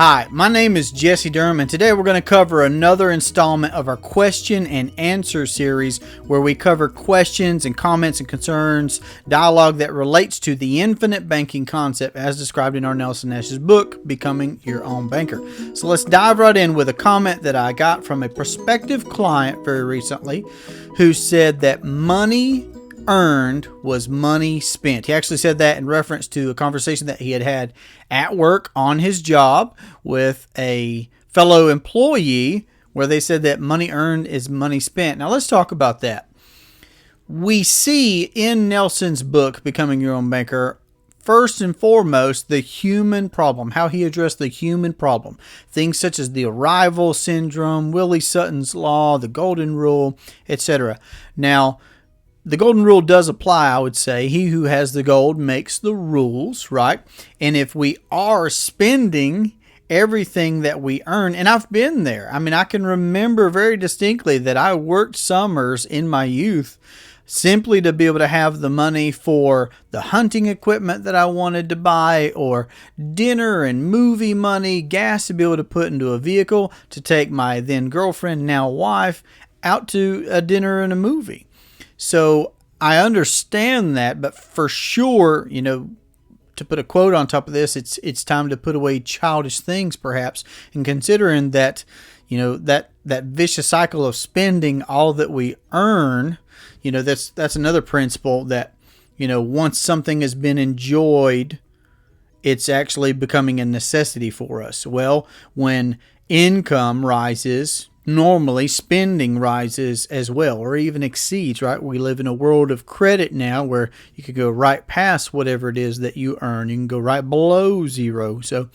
Hi, my name is Jesse Durham, and today we're going to cover another installment of our question and answer series where we cover questions and comments and concerns, dialogue that relates to the infinite banking concept as described in our Nelson Nash's book, Becoming Your Own Banker. So let's dive right in with a comment that I got from a prospective client very recently who said that money earned was money spent. He actually said that in reference to a conversation that he had at work on his job with a fellow employee where they said that money earned is money spent. Now let's talk about that. We see in Nelson's book, Becoming Your Own Banker, first and foremost, the human problem, how he addressed the human problem. Things such as the arrival syndrome, Willie Sutton's law, the golden rule, etc. Now, the golden rule does apply, I would say. He who has the gold makes the rules, right? And if we are spending everything that we earn, and I've been there. I mean, I can remember very distinctly that I worked summers in my youth simply to be able to have the money for the hunting equipment that I wanted to buy, or dinner and movie money, gas to be able to put into a vehicle to take my then girlfriend, now wife, out to a dinner and a movie. So I understand that, but for sure, to put a quote on top of this, it's time to put away childish things, perhaps, and considering that, that vicious cycle of spending all that we earn, that's another principle that, once something has been enjoyed, it's actually becoming a necessity for us. Well, when income rises, normally spending rises as well, or even exceeds, right? We live in a world of credit now where you could go right past whatever it is that you earn. You can go right below zero. So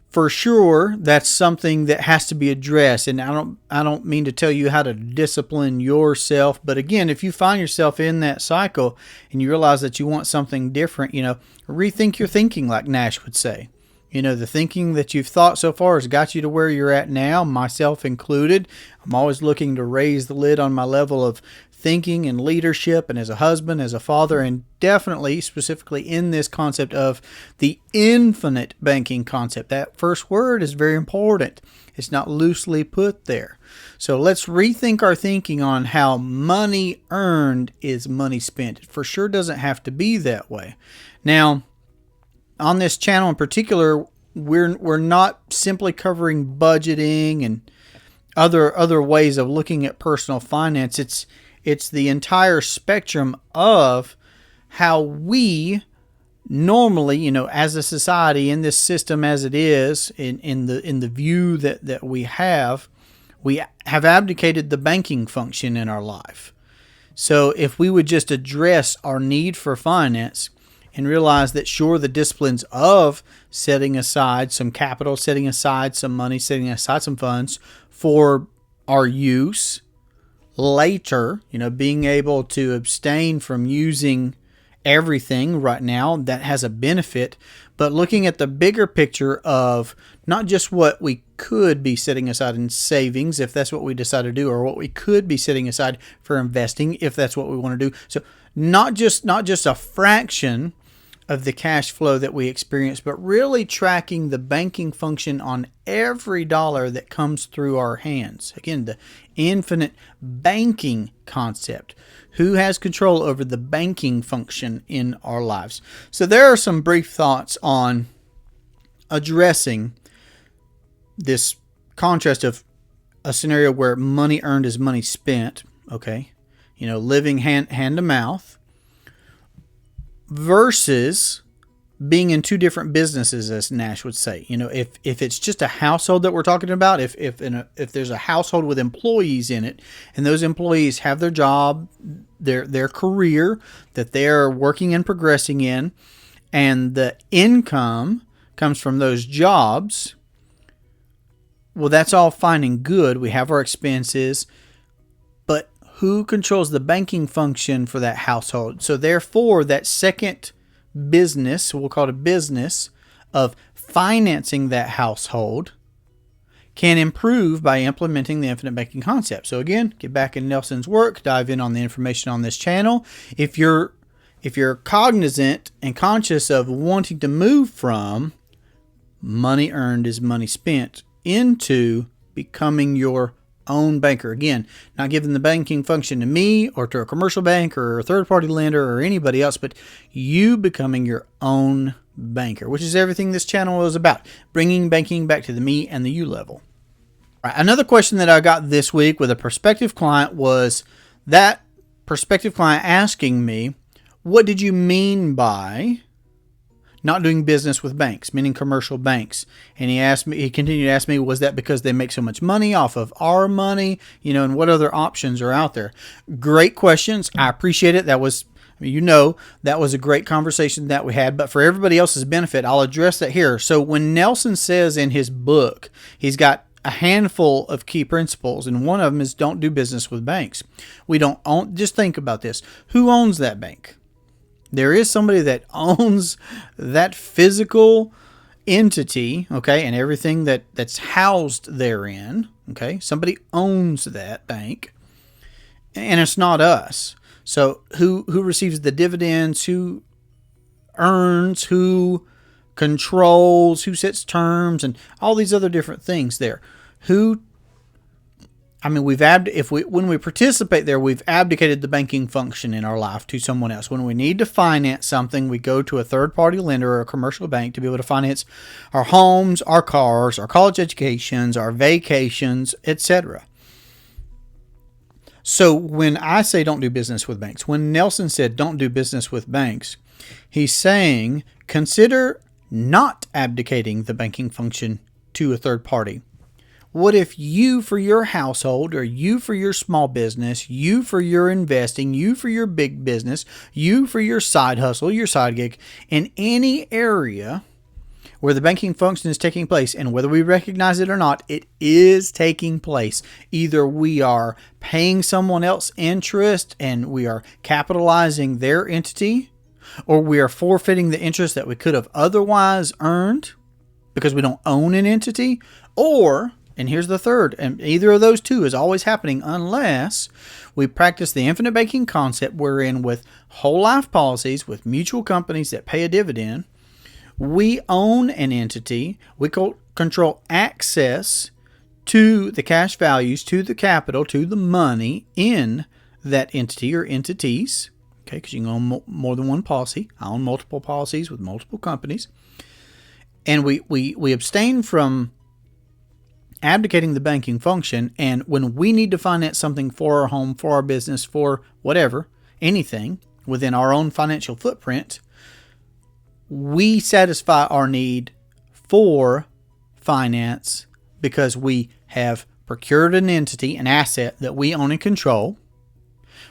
for sure, that's something that has to be addressed. And I don't mean to tell you how to discipline yourself, but again, if you find yourself in that cycle and you realize that you want something different, rethink your thinking, like Nash would say. The thinking that you've thought so far has got you to where you're at now, myself included. I'm always looking to raise the lid on my level of thinking and leadership, and as a husband, as a father, and definitely specifically in this concept of the infinite banking concept. That first word is very important. It's not loosely put there. So let's rethink our thinking on how money earned is money spent. It for sure doesn't have to be that way. Now, on this channel in particular, we're not simply covering budgeting and other ways of looking at personal finance. It's the entire spectrum of how we normally, as a society, in this system as it is, in the view that we have abdicated the banking function in our life. So if we would just address our need for finance and realize that, sure, the disciplines of setting aside some capital, setting aside some money, setting aside some funds for our use later, being able to abstain from using everything right now, that has a benefit, but looking at the bigger picture of not just what we could be setting aside in savings, if that's what we decide to do, or what we could be setting aside for investing, if that's what we want to do. So not just a fraction of the cash flow that we experience, but really tracking the banking function on every dollar that comes through our hands. Again, the infinite banking concept. Who has control over the banking function in our lives? So there are some brief thoughts on addressing this contrast of a scenario where money earned is money spent, okay? Living hand to mouth, versus being in two different businesses, as Nash would say. If it's just a household that we're talking about, if there's a household with employees in it, and those employees have their job, their career that they're working and progressing in, and the income comes from those jobs, well, that's all fine and good. We have our expenses, but who controls the banking function for that household? So therefore, that second business, we'll call it a business, of financing that household can improve by implementing the infinite banking concept. So again, get back in Nelson's work, dive in on the information on this channel. If you're cognizant and conscious of wanting to move from money earned is money spent into becoming your own banker. Again, not giving the banking function to me or to a commercial bank or a third-party lender or anybody else, but you becoming your own banker, which is everything this channel is about, bringing banking back to the me and the you level. All right, another question that I got this week with a prospective client was that prospective client asking me, what did you mean by not doing business with banks, meaning commercial banks? And he continued to ask me, was that because they make so much money off of our money, and what other options are out there? Great questions. I appreciate it. That was a great conversation that we had, but for everybody else's benefit, I'll address that here. So when Nelson says in his book, he's got a handful of key principles, and one of them is don't do business with banks. We don't own, just think about this. Who owns that bank? There is somebody that owns that physical entity, okay, and everything that's housed therein, okay? Somebody owns that bank, and it's not us. So who receives the dividends, who earns, who controls, who sets terms, and all these other different things there. When we participate there, we've abdicated the banking function in our life to someone else. When we need to finance something, we go to a third-party lender or a commercial bank to be able to finance our homes, our cars, our college educations, our vacations, etc. So when I say don't do business with banks, when Nelson said don't do business with banks, he's saying consider not abdicating the banking function to a third party. What if you for your household, or you for your small business, you for your investing, you for your big business, you for your side hustle, your side gig, in any area where the banking function is taking place, and whether we recognize it or not, it is taking place. Either we are paying someone else interest and we are capitalizing their entity, or we are forfeiting the interest that we could have otherwise earned because we don't own an entity, or, and here's the third, and either of those two is always happening unless we practice the infinite banking concept, wherein with whole life policies, with mutual companies that pay a dividend, we own an entity, we control access to the cash values, to the capital, to the money in that entity or entities, okay, because you can own more than one policy. I own multiple policies with multiple companies. And we abstain from abdicating the banking function, and when we need to finance something for our home, for our business, for whatever, anything within our own financial footprint, we satisfy our need for finance because we have procured an entity, an asset that we own and control,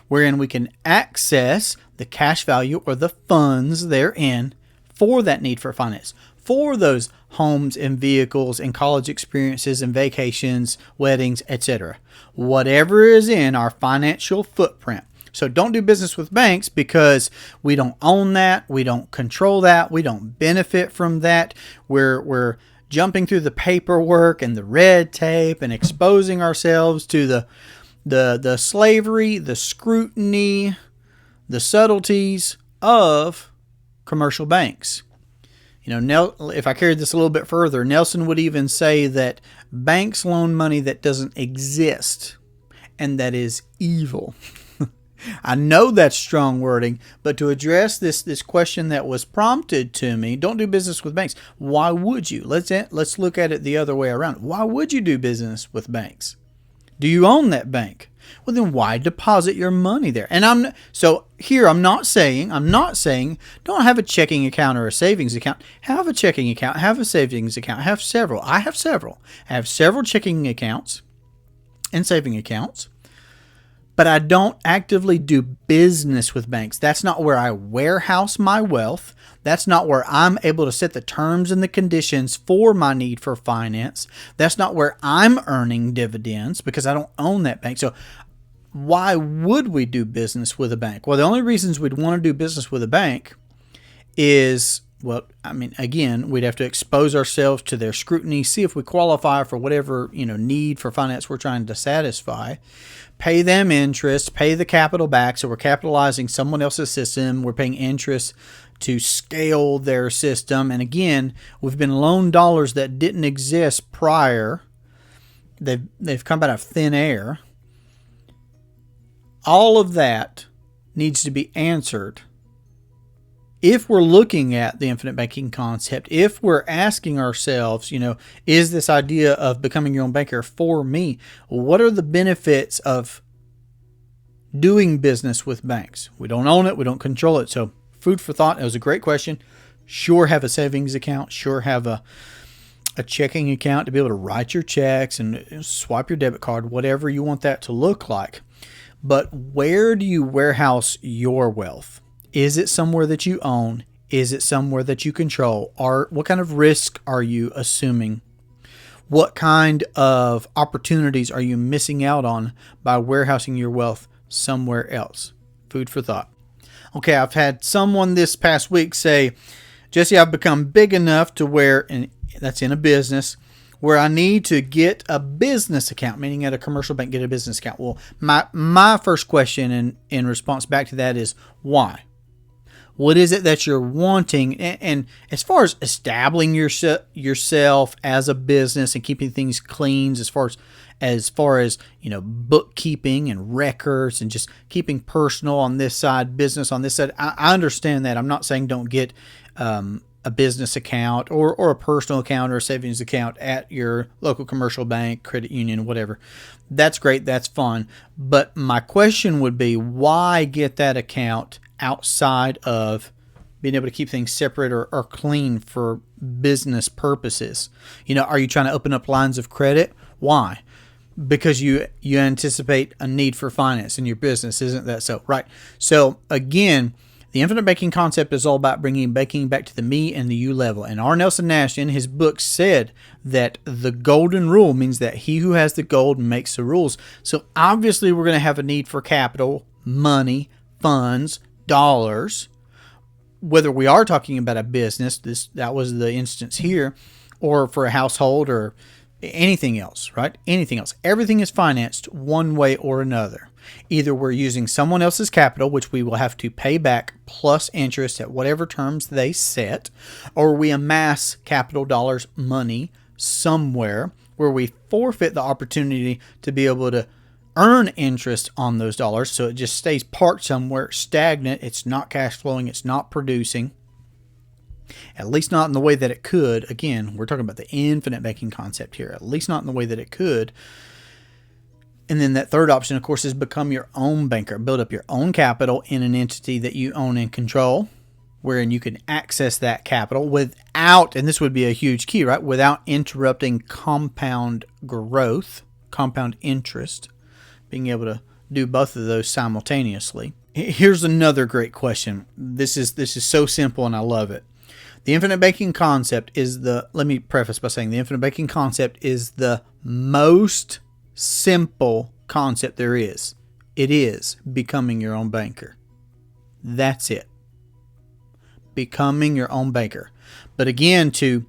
wherein we can access the cash value or the funds therein for that need for finance, for those homes and vehicles and college experiences and vacations, weddings, etc. Whatever is in our financial footprint. So don't do business with banks because we don't own that, we don't control that, we don't benefit from that. We're jumping through the paperwork and the red tape and exposing ourselves to the slavery, the scrutiny, the subtleties of commercial banks. If I carried this a little bit further, Nelson would even say that banks loan money that doesn't exist, and that is evil. I know that's strong wording, but to address this question that was prompted to me, don't do business with banks. Why would you? Let's look at it the other way around. Why would you do business with banks? Do you own that bank? Well, then why deposit your money there? And I'm not saying don't have a checking account or a savings account. Have a checking account, have a savings account, have several. I have several. I have several checking accounts and saving accounts, but I don't actively do business with banks. That's not where I warehouse my wealth. That's not where I'm able to set the terms and the conditions for my need for finance. That's not where I'm earning dividends because I don't own that bank. So why would we do business with a bank? Well, the only reasons we'd want to do business with a bank is Well, I mean, again, we'd have to expose ourselves to their scrutiny, see if we qualify for whatever, need for finance we're trying to satisfy. Pay them interest, pay the capital back. So we're capitalizing someone else's system. We're paying interest to scale their system. And again, we've been loaned dollars that didn't exist prior. They've come out of thin air. All of that needs to be answered. If we're looking at the infinite banking concept, if we're asking ourselves, is this idea of becoming your own banker for me? What are the benefits of doing business with banks? We don't own it. We don't control it. So food for thought. It was a great question. Sure, have a savings account. Sure, have a checking account to be able to write your checks and swipe your debit card, whatever you want that to look like. But where do you warehouse your wealth? Is it somewhere that you own? Is it somewhere that you control? Or what kind of risk are you assuming? What kind of opportunities are you missing out on by warehousing your wealth somewhere else? Food for thought. Okay, I've had someone this past week say, Jesse, I've become big enough to where, and that's in a business, where I need to get a business account, meaning at a commercial bank, get a business account. Well, my first question in response back to that is why? What is it that you're wanting? And as far as establishing yourself as a business and keeping things clean, as far as bookkeeping and records and just keeping personal on this side, business on this side, I understand that. I'm not saying don't get a business account or a personal account or a savings account at your local commercial bank, credit union, whatever. That's great. That's fun. But my question would be, why get that account outside of being able to keep things separate or clean for business purposes? Are you trying to open up lines of credit? Why? Because you anticipate a need for finance in your business. Isn't that so? Right. So again, the infinite banking concept is all about bringing banking back to the me and the you level. And R. Nelson Nash in his book said that the golden rule means that he who has the gold makes the rules. So obviously we're going to have a need for capital, money, funds, dollars, whether we are talking about a business, that was the instance here, or for a household or anything else, right? Anything else. Everything is financed one way or another. Either we're using someone else's capital, which we will have to pay back plus interest at whatever terms they set, or we amass capital dollars, money, somewhere where we forfeit the opportunity to be able to earn interest on those dollars. So it just stays parked somewhere, stagnant. It's not cash flowing. It's not producing. At least not in the way that it could. Again, we're talking about the infinite banking concept here. At least not in the way that it could. And then that third option, of course, is become your own banker. Build up your own capital in an entity that you own and control, wherein you can access that capital without, and this would be a huge key, right? Without interrupting compound growth, compound interest, being able to do both of those simultaneously. Here's another great question. This is so simple and I love it. The infinite banking concept is let me preface by saying the infinite banking concept is the most simple concept there is. It is becoming your own banker. That's it. Becoming your own banker. But again, to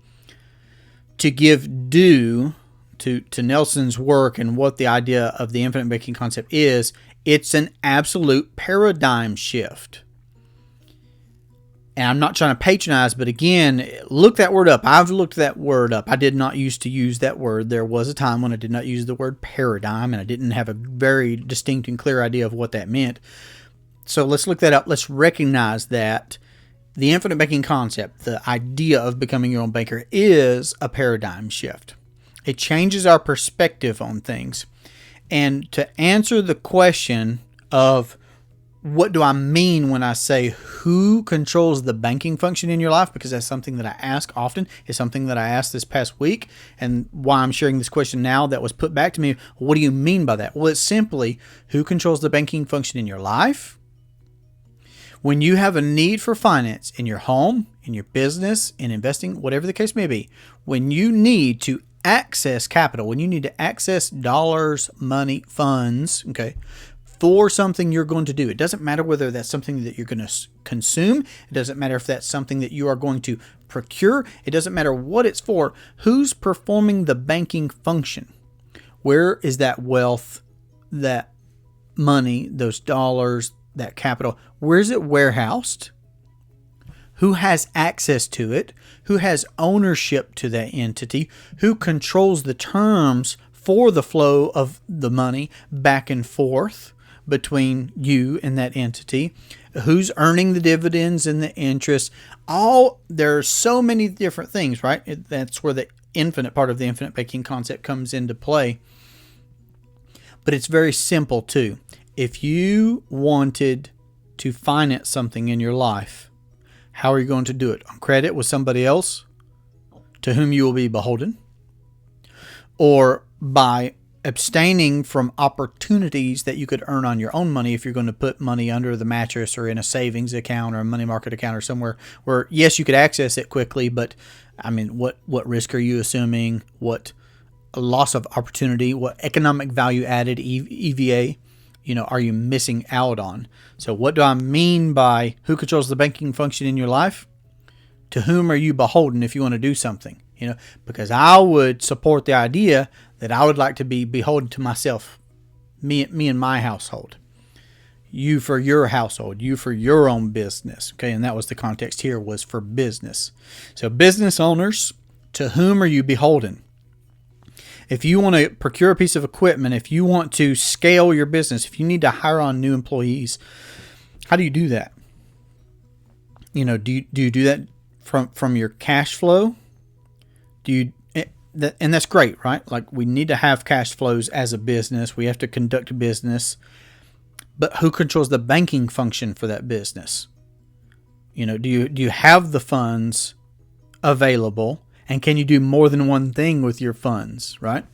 give due to Nelson's work and what the idea of the infinite banking concept is, it's an absolute paradigm shift. And I'm not trying to patronize, but again, look that word up. I've looked that word up. I did not used to use that word. There was a time when I did not use the word paradigm, and I didn't have a very distinct and clear idea of what that meant. So let's look that up. Let's recognize that the infinite banking concept, the idea of becoming your own banker, is a paradigm shift. It changes our perspective on things. And to answer the question of what do I mean when I say who controls the banking function in your life, because that's something that I ask often, is something that I asked this past week, and why I'm sharing this question now that was put back to me. What do you mean by that? Well, it's simply who controls the banking function in your life. When you have a need for finance in your home, in your business, in investing, whatever the case may be, when you need to access capital, when you need to access dollars, money, funds, okay, for something you're going to do. It doesn't matter whether that's something that you're going to consume. It doesn't matter if that's something that you are going to procure. It doesn't matter what it's for. Who's performing the banking function? Where is that wealth, that money, those dollars, that capital? Where is it warehoused? Who has access to it? Who has ownership to that entity? Who controls the terms for the flow of the money back and forth between you and that entity? Who's earning the dividends and the interest? There's so many different things, right? That's where the infinite part of the infinite banking concept comes into play. But it's very simple too. If you wanted to finance something in your life, how are you going to do it? On credit with somebody else to whom you will be beholden? Or by abstaining from opportunities that you could earn on your own money if you're going to put money under the mattress or in a savings account or a money market account or somewhere where, yes, you could access it quickly, but I mean, what risk are you assuming? What loss of opportunity? What economic value added, EVA, are you missing out on? So what do I mean by who controls the banking function in your life? To whom are you beholden if you want to do something? Because I would support the idea that I would like to be beholden to myself, me and my household. You for your household, you for your own business. Okay, and that was the context here, was for business. So business owners, to whom are you beholden? If you want to procure a piece of equipment, if you want to scale your business, if you need to hire on new employees, how do you do that? Do you do that from your cash flow? And that's great, right? Like, we need to have cash flows as a business. We have to conduct a business. But who controls the banking function for that business? Do you have the funds available? And can you do more than one thing with your funds, right?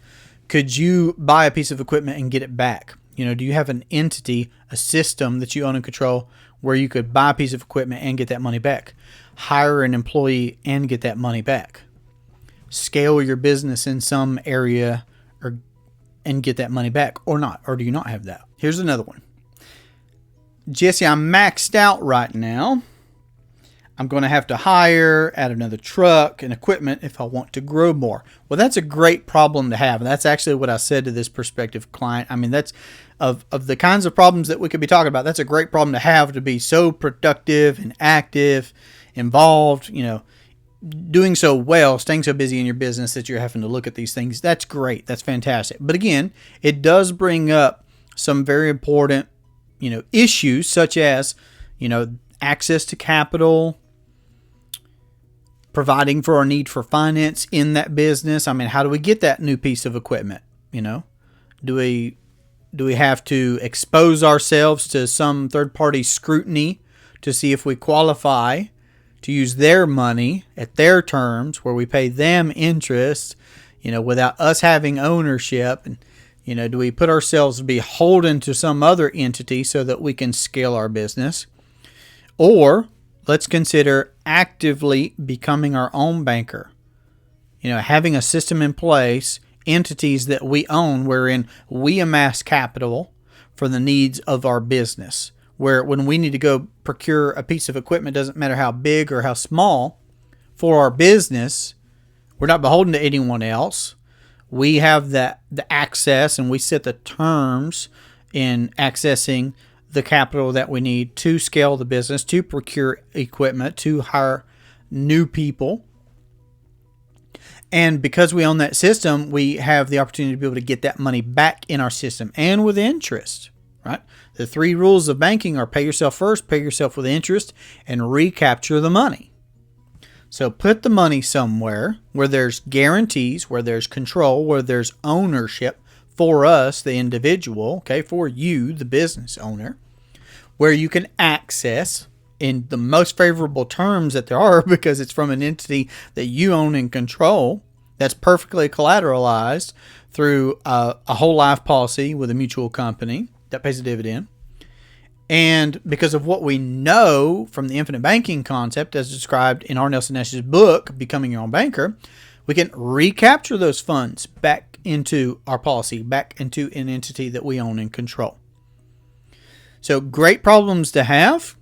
Could you buy a piece of equipment and get it back? Do you have an entity, a system that you own and control where you could buy a piece of equipment and get that money back? Hire an employee and get that money back? Scale your business in some area and get that money back, or not? Or do you not have that? Here's another one. Jesse, I'm maxed out right now. I'm going to have to add another truck and equipment if I want to grow more. Well, that's a great problem to have. And that's actually what I said to this prospective client. I mean, that's of the kinds of problems that we could be talking about. That's a great problem to have, to be so productive and active, involved, doing so well, staying so busy in your business that you're having to look at these things. That's great. That's fantastic. But again, it does bring up some very important, issues such as, access to capital, providing for our need for finance in that business. I mean, how do we get that new piece of equipment? Do we have to expose ourselves to some third-party scrutiny to see if we qualify to use their money at their terms, where we pay them interest, without us having ownership? And, do we put ourselves beholden to some other entity so that we can scale our business? Or let's consider actively becoming our own banker. Having a system in place, entities that we own, wherein we amass capital for the needs of our business. Where when we need to go procure a piece of equipment, doesn't matter how big or how small, for our business, we're not beholden to anyone else. We have the access, and we set the terms in accessing the capital that we need to scale the business, to procure equipment, to hire new people. And because we own that system, we have the opportunity to be able to get that money back in our system, and with interest, right? The 3 rules of banking are pay yourself first, pay yourself with interest, and recapture the money. So put the money somewhere where there's guarantees, where there's control, where there's ownership for us, the individual, okay, for you, the business owner, where you can access in the most favorable terms that there are, because it's from an entity that you own and control, that's perfectly collateralized through a whole life policy with a mutual company that pays a dividend. And because of what we know from the infinite banking concept, as described in R. Nelson Nash's book, Becoming Your Own Banker, we can recapture those funds back into our policy, back into an entity that we own and control. So great problems to have,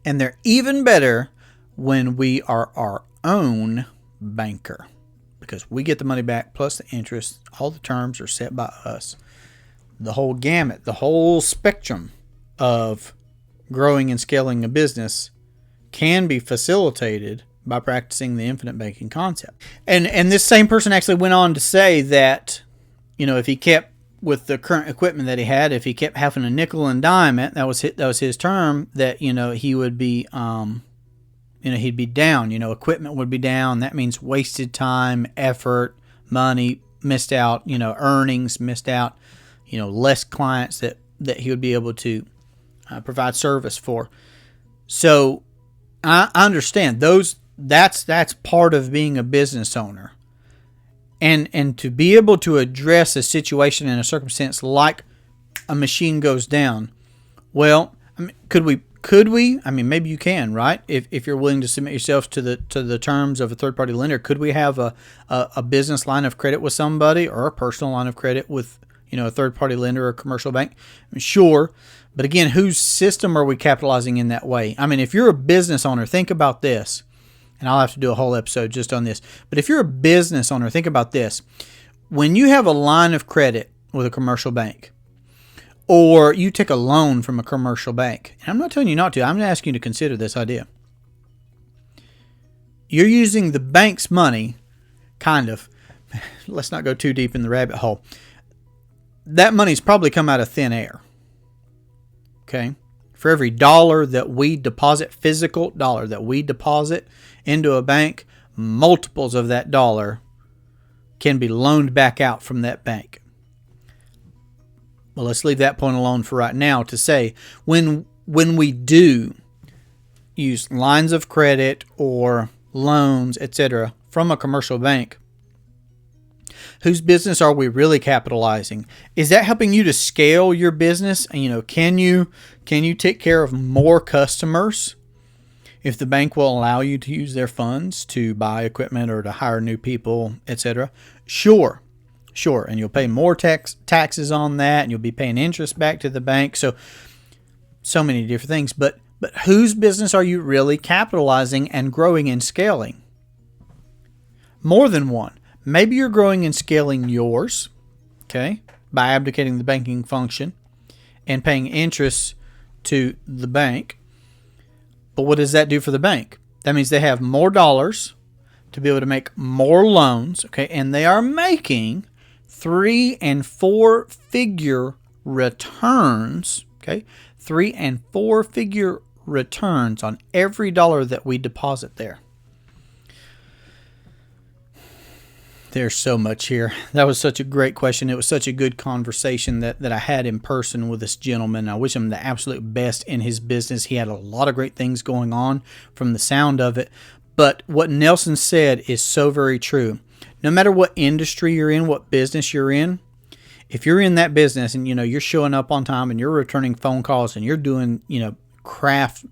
and they're even better when we are our own banker, because we get the money back plus the interest. All the terms are set by us. The whole gamut, the whole spectrum of growing and scaling a business can be facilitated by practicing the infinite banking concept. And this same person actually went on to say that, if he kept with the current equipment that he had, if he kept having a nickel and dime it, that was his term, that he would be he'd be down. Equipment would be down. That means wasted time, effort, money missed out, earnings missed out, less clients that he would be able to provide service for. So I understand that's part of being a business owner. And to be able to address a situation in a circumstance like a machine goes down, well, could we? Maybe you can, right? If you're willing to submit yourself to the terms of a third party lender, could we have a business line of credit with somebody, or a personal line of credit with a third party lender or a commercial bank? Sure, but again, whose system are we capitalizing in that way? If you're a business owner, think about this. And I'll have to do a whole episode just on this. But if you're a business owner, think about this. When you have a line of credit with a commercial bank, or you take a loan from a commercial bank, and I'm not telling you not to, I'm asking you to consider this idea. You're using the bank's money, kind of. Let's not go too deep in the rabbit hole. That money's probably come out of thin air. Okay? For every dollar that we deposit, physical dollar that we deposit into a bank, multiples of that dollar can be loaned back out from that bank. Well, let's leave that point alone for right now to say when we do use lines of credit or loans, etc., from a commercial bank, whose business are we really capitalizing? Is that helping you to scale your business? Can you take care of more customers if the bank will allow you to use their funds to buy equipment or to hire new people, etc.? Sure. And you'll pay more taxes on that, and you'll be paying interest back to the bank. So many different things. But whose business are you really capitalizing and growing and scaling? More than one. Maybe you're growing and scaling yours, okay, by abdicating the banking function and paying interest to the bank. But what does that do for the bank? That means they have more dollars to be able to make more loans, okay, and they are making 3- and 4-figure returns, okay, 3- and 4-figure returns on every dollar that we deposit there. There's so much here. That was such a great question. It was such a good conversation that I had in person with this gentleman. I wish him the absolute best in his business. He had a lot of great things going on from the sound of it. But what Nelson said is so very true. No matter what industry you're in, what business you're in, if you're in that business and you're showing up on time and you're returning phone calls and you're doing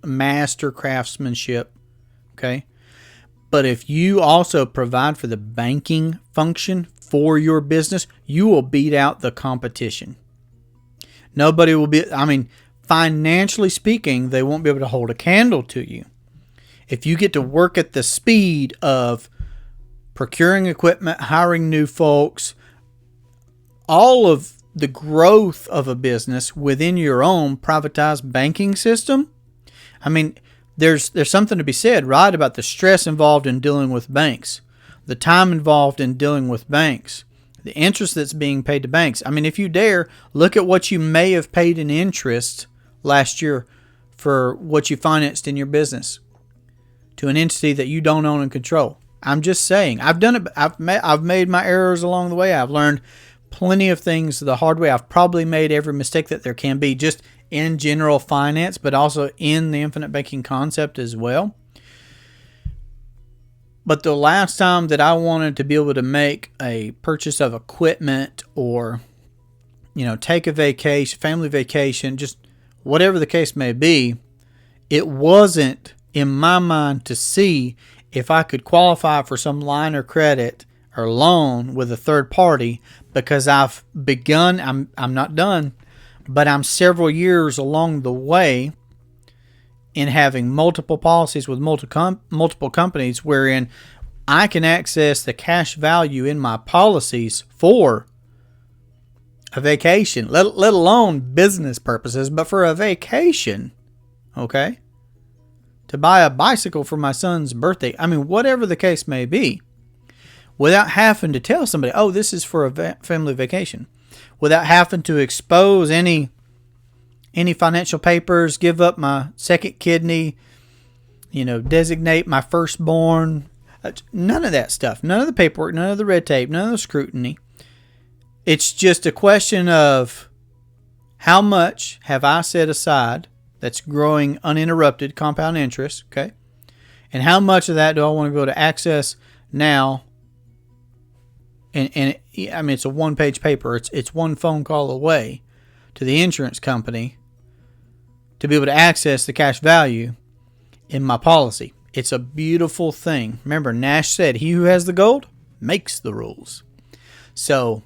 master craftsmanship, okay? But if you also provide for the banking function for your business, you will beat out the competition. Nobody will be, financially speaking, they won't be able to hold a candle to you. If you get to work at the speed of procuring equipment, hiring new folks, all of the growth of a business within your own privatized banking system, there's something to be said, right, about the stress involved in dealing with banks, the time involved in dealing with banks, the interest that's being paid to banks. If you dare, look at what you may have paid in interest last year for what you financed in your business to an entity that you don't own and control. I'm just saying, I've done it. I've made my errors along the way. I've learned plenty of things the hard way. I've probably made every mistake that there can be, just in general finance, but also in the infinite banking concept as well. But the last time that I wanted to be able to make a purchase of equipment or, take a vacation, family vacation, just whatever the case may be, it wasn't in my mind to see if I could qualify for some line of credit or loan with a third party, because I've begun, I'm not done, but I'm several years along the way in having multiple policies with multiple companies wherein I can access the cash value in my policies for a vacation, let alone business purposes, but for a vacation, okay? To buy a bicycle for my son's birthday. I mean, whatever the case may be, without having to tell somebody, oh, this is for a family vacation, without having to expose any financial papers, give up my second kidney, designate my firstborn. None of that stuff. None of the paperwork, none of the red tape, none of the scrutiny. It's just a question of how much have I set aside that's growing uninterrupted compound interest, okay? And how much of that do I want to be able to access now? And I mean, it's a one-page paper. It's one phone call away to the insurance company to be able to access the cash value in my policy. It's a beautiful thing. Remember, Nash said, he who has the gold makes the rules. So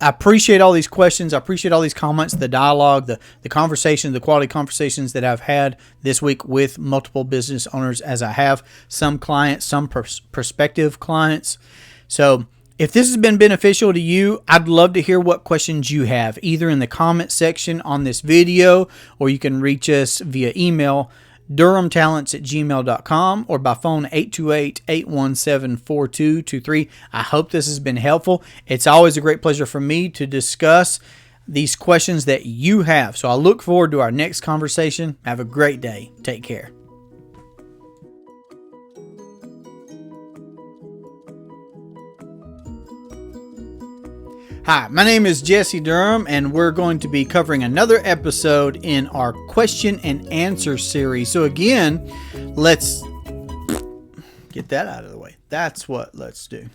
I appreciate all these questions. I appreciate all these comments, the dialogue, the conversation, the quality conversations that I've had this week with multiple business owners, as I have some clients, some prospective clients. So if this has been beneficial to you, I'd love to hear what questions you have, either in the comment section on this video, or you can reach us via email, durhamtalents@gmail.com, or by phone 828-817-4223. I hope this has been helpful. It's always a great pleasure for me to discuss these questions that you have. So I look forward to our next conversation. Have a great day. Take care. Hi, my name is Jesse Durham, and we're going to be covering another episode in our question and answer series. So again, let's get that out of the way. That's what let's do.